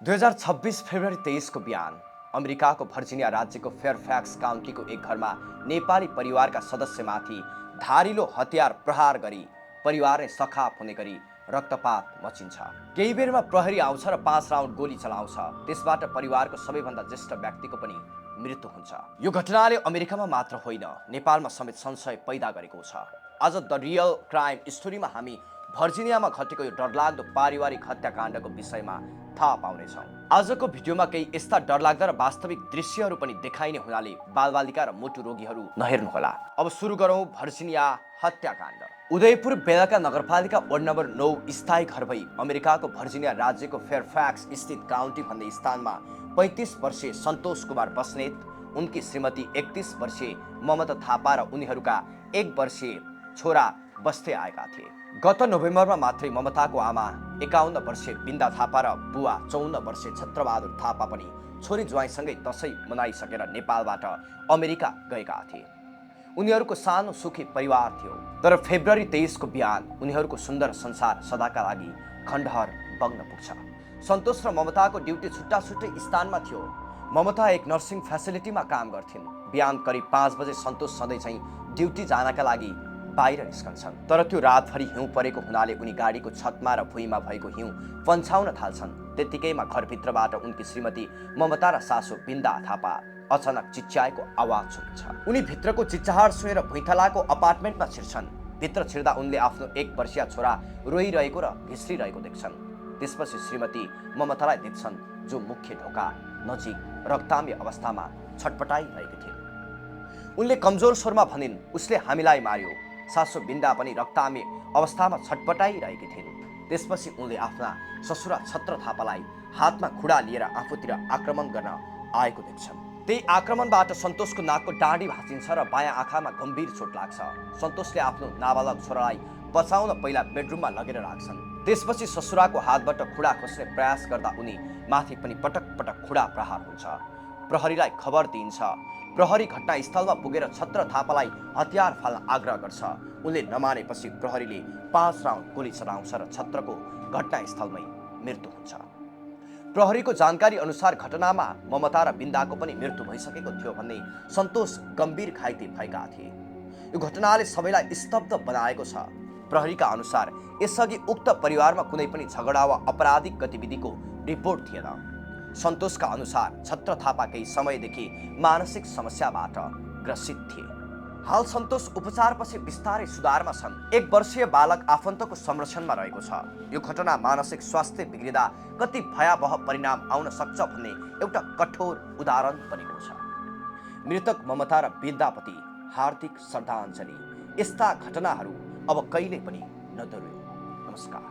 2026 February 23 को बिहान अमेरिकाको भर्जिनिया राज्यको फेयरफ्याक्स काउन्टीको एक घरमा नेपाली परिवारका सदस्यमाथि धारिलो हतियार प्रहार गरी परिवार नै सखाप हुने गरी रक्तपात मचिन्छ। केही बेरमा प्रहरी आउँछ र 5 राउन्ड गोली चलाउँछ। त्यसबाट परिवारको सबैभन्दा ज्येष्ठ व्यक्तिको पनि मृत्यु हुन्छ। यो घटनाले अमेरिकामा मात्र होइन, नेपालमा समेत संशय पैदा गरेको छ। आज द रियल क्राइम स्टोरीमा हामी भर्जिनियामा घटेको यो डरलाग्दो पारिवारिक हत्याकाण्डको विषयमा थाहा पाउनेछौँ। आजको भिडियोमा केही यस्ता डरलाग्दा र वास्तविक दृश्यहरू पनि देखाइने हुनाले बालबालिका र मोटु रोगीहरू नहेर्नुहोला। अब सुरु गरौँ भर्जिनिया हत्याकाण्ड। उदयपुर बेलका नगरपालिका वार्ड नम्बर 9 स्थायी घर भई अमेरिकाको भर्जिनिया राज्यको फेयरफ्याक्स स्थित काउन्टी भन्ने स्थानमा 35 वर्षीय सन्तोष कुमार बस्नेत, उनकी श्रीमती 31 वर्षीय ममता थापा र उनीहरूका 1 वर्षीय छोरा बस्दै आएका थिए। गत नोभेम्बरमा मात्रै ममताको आमा 51 वर्षीय बिन्दा थापा र बुवा 54 वर्षीय छत्रबहादुर थापा पनि छोरी ज्वाइँसँगै दशैं मनाइसकेर नेपालबाट अमेरिका गएका थिए। उनीहरूको सानो सुखी परिवार थियो। तर फेब्रुअरी 23 को बिहान उनीहरूको सुन्दर संसार सदाका लागि खण्डहर बग्न पुग्छ। सन्तोष र ममताको ड्युटी छुट्टा छुट्टै स्थानमा थियो। ममता एक नर्सिङ फेसिलिटीमा काम गर्थिन्। बिहान करिब 5 बजे सन्तोष सधैँ चाहिँ ड्युटी जानका लागि बाहिर निस्कन्छन्। तर त्यो रातभरि हिउँ परेको हुनाले उनी गाडीको छतमा र भुइँमा भएको हिउँ पन्छाउन थाल्छन्। त्यतिकैमा घरभित्रबाट उनकी श्रीमती ममता र सासू बिन्दा थापा अचानक चिच्याएको आवाज सुनिन्छ। उनी भित्रको चिच्याहार सुनेर भुइँथलाको अपार्टमेन्टमा छिर्छन्। भित्र छिर्दा उनले आफ्नो 1 वर्षीय छोरा रोइरहेको र घिस्रिरहेको देख्छन्। त्यसपछि श्रीमती ममतालाई देख्छन्, जो मुख्य ढोका नजिक रक्ताम्य अवस्थामा छटपटाइरहेकी थिइन्। उनले कमजोर स्वरमा भनिन्, उसले हामीलाई मार्यो। सासू बिन्दा पनि रक्ताम्य अवस्थामा छटपटाइरहेकी थिइन्। त्यसपछि उनले आफ्ना ससुरा छत्र थापालाई हातमा खुडा लिएर आफूतिर आक्रमण गर्न आएको देख्छन्। त्यही आक्रमणबाट सन्तोषको नाकको डाँडी भाँचिन्छ र बायाँ आँखामा गम्भीर चोट लाग्छ। सन्तोषले आफ्नो नाबालक छोरालाई बचाउन पहिला बेडरुममा लगेर राख्छन्। त्यसपछि ससुराको हातबाट खुडा खोस्ने प्रयास गर्दा उनी माथि पनि पटक पटक खुडा प्रहार हुन्छ। प्रहरीलाई खबर दिइन्छ। प्रहरी घटनास्थलमा पुगेर छत्र थापालाई हतियार फाल्न आग्रह गर्छ। उनले नमानेपछि प्रहरीले 5 राउन्ड गोली चलाउँछ र छत्रको घटनास्थलमै मृत्यु हुन्छ। प्रहरीको जानकारी अनुसार घटनामा ममता र बिन्दाको पनि मृत्यु भइसकेको थियो भन्ने सन्तोष गम्भीर घाइते भएका थिए। यो घटनाले सबैलाई स्तब्ध बनाएको छ। प्रहरीका अनुसार यसअघि उक्त परिवारमा कुनै पनि झगडा वा आपराधिक गतिविधिको रिपोर्ट थिएन। सन्तोषका अनुसार छत्र थापा केही समयदेखि मानसिक समस्याबाट ग्रसित थिए। हाल सन्तोष उपचारपछि बिस्तारै सुधारमा छन्। 1 वर्षीय बालक आफन्तको संरक्षणमा रहेको छ। यो घटना मानसिक स्वास्थ्य बिग्रिँदा कति भयावह परिणाम आउन सक्छ भन्ने एउटा कठोर उदाहरण बनेको छ। मृतक ममता र बिन्दाप्रति हार्दिक श्रद्धाञ्जली। यस्ता घटनाहरू अब कहिल्यै पनि नदोहोरियोस्। नमस्कार।